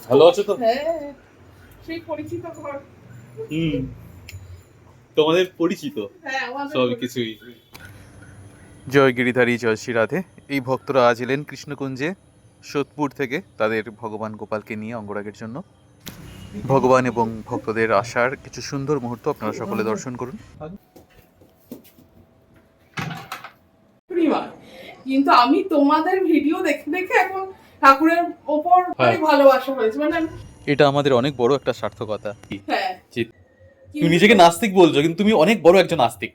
ভালো আছো তো? হ্যাঁ, সেই পরিচিত ঘর। হুম, তোমাদের পরিচিত হ্যাঁ, আমাদের সব পরিচিত। কিছুই। জয় গিরিধারী জয় শ্রী রাধে। এই ভক্তরা আজ এলেন কৃষ্ণকুঞ্জে সোদপুর থেকে তাদের ভগবান গোপালকে নিয়ে অঙ্গরাগের জন্য। ভগবান এবং ভক্তদের আসার কিছু সুন্দর মুহূর্ত আপনারা সকলে দর্শন করুন। পরিবার। কিন্তু আমি তোমাদের ভিডিও দেখে দেখে এখন ঠাকুরের ওপর হ্যাঁ। ভালোবাসা হয়েছে, মানে এটা আমাদের অনেক বড় একটা সার্থকতা। হ্যাঁ। যে তুমি কিন্তু নিজেকে নাস্তিক বলছো, কিন্তু তুমি অনেক বড় একজন নাস্তিক।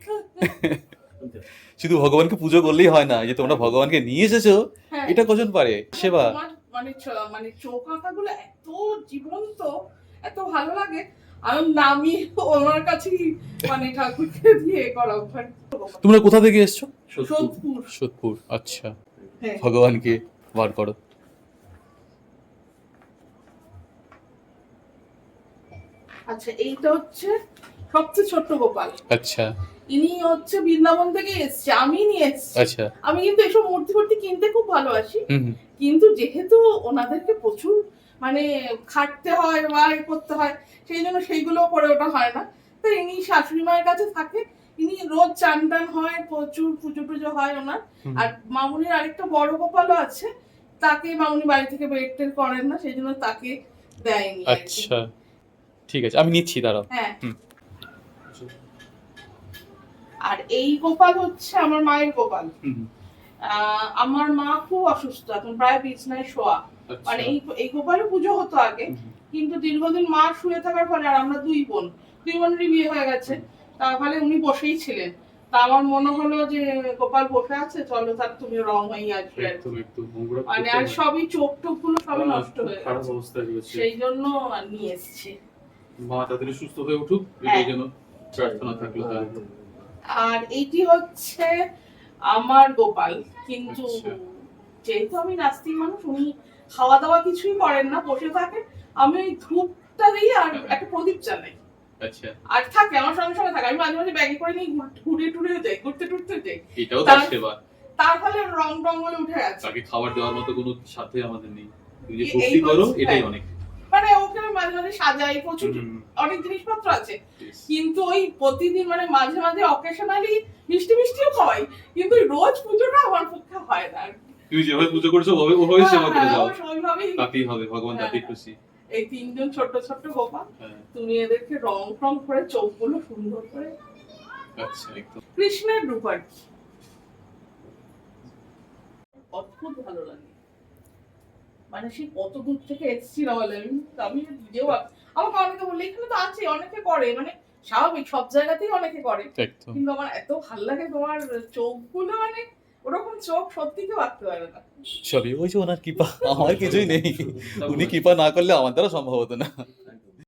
শুধু ভগবানকে পুজো করলেই হয় না, যে তোমরা ভগবানকে নিয়ে এসেছো হ্যাঁ, এটা কজন পারে সেবা। তোমার মানে মানে চোখ আঁকাগুলো এত জীবন্ত, এত ভালো লাগে। আমি নামি ওনার কাছেই মানে ঠাকুরকে দিয়ে করা ওখানে। তোমরা কোথা থেকে এসছো? সোদপুর। সোদপুর, আচ্ছা। হ্যাঁ। ভগবানকে বার করো। আচ্ছা, এইটা হচ্ছে সবচেয়ে ছোট্ট গোপাল। আচ্ছা ইনি হচ্ছে বৃন্দাবন থেকে এসছে, আমি নিয়ে এসছি। আচ্ছা। আমি কিন্তু এসব মূর্তি ফূর্তি কিনতে খুব ভালোবাসি, হুম হুম। কিন্তু যেহেতু ওনাদেরকে প্রচুর মানে খাটতে হয় বা এ করতে হয়, সেই জন্য সেইগুলো করে ওঠা হয় না। তো ইনি শাশুড়ি মায়ের কাছে থাকে, ইনি রোজ চান টান হয়, প্রচুর পুজো টুজো হয় ওনার। হুম। আর মামুনির আরেকটা বড় গোপালও আছে, তাকে মামুনি বাড়ি থেকে বের টের করেন না, সেই জন্য তাকে দেয়নি আর কি। আচ্ছা ঠিক আছে, আমি নিচ্ছি, দাঁড়াও। হ্যাঁ। হুম। আর এই গোপাল হচ্ছে আমার মায়ের গোপাল। হুম হুম। আমার মা খুব অসুস্থ, এখন প্রায় বিছনায় শোয়া। আচ্ছা। মানে এই গোপালের পুজো হতো আগে, হুম হুম। কিন্তু দীর্ঘদিন মা শুয়ে থাকার ফলে, আর আমরা দুই বোনেরই বিয়ে হয়ে গেছে, তার ফলে উনি বসেই ছিলেন। তা আমার মনে হলো যে গোপাল বসে আছে, চলো তার তুমি রং হয়ে আসবে আর কি। একদম একদম নোংরা মানে আর করতে হয়। সবই চোখ টোক গুলো সবই নষ্ট খুব হয়ে খারাপ গেছে, অবস্থা রয়েছে। সেই জন্য নিয়ে এসেছি। মা তাড়াতাড়ি সুস্থ হয়ে উঠুক, হ্যাঁ। এটাই যেন প্রার্থনা থাকলো। হ্যাঁ। আর এইটি হচ্ছে আমার গোপাল, কিন্তু আচ্ছা। যেহেতু আমি নাস্তিক মানুষ, উনি খাওয়া দাওয়া কিছুই করেন না, বসে থাকেন। আমি ওই ধূপটা দিই আর একটা প্রদীপ জ্বালাই, আচ্ছা। আর থাকে আমার সঙ্গে সঙ্গে থাকে। আমি মাঝে মাঝে ব্যাগে করে নিয়ে ঘুরে টুরে যাই, ঘুরতে টুরতে যাই। এটাও তার তার- সেবা। তার ফলে রং টং বলে উঠে আছে। তাকে খাবার দেওয়ার মতো কোনো সাথে আমাদের নেই, তুমি যে এই ভক্তি করো হচ্ছে- এটাই হ্যাঁ। অনেক। মানে ওকে আমি মাঝে মাঝে সাজাই, প্রচুর হুম। অনেক জিনিসপত্র আছে, Yes. কিন্তু ওই প্রতিদিন মানে মাঝে মাঝে অকেশনালি মিষ্টি মিষ্টিও খাওয়াই, কিন্তু ওই রোজ পুজোটা আমার পক্ষে হয় না আর কি। তুমি যেভাবে পুজো করছো ওভাবে সেবা করে যাও, ওইভাবেই। তাতেই হবে, ভগবান হ্যাঁ। তাতেই খুশি। এই তিনজন ছোট ছোট গোপাল, হ্যাঁ। তুমি এদেরকে রং টং করে চোখগুলো সুন্দর করে। আচ্ছা একদম। কৃষ্ণের রূপ আর কি, অদ্ভুত ভালো লাগে। মানে সেই কত দূর থেকে এসেছি না বলে আমি নিজেও আমাকে অনেকে বললে এখানে তো আছে, অনেকে করে, মানে স্বাভাবিক, সব জায়গাতেই অনেকে করে, একদম। কিন্তু আমার এত ভালো লাগে তোমার চোখগুলো, মানে ওরকম চোখ সত্যি কেউ আঁকতে পারে না। সবই ওই যে ওনার কৃপা, আমার কিছুই নেই। উনি কৃপা না করলে আমার দ্বারা সম্ভব হতো না।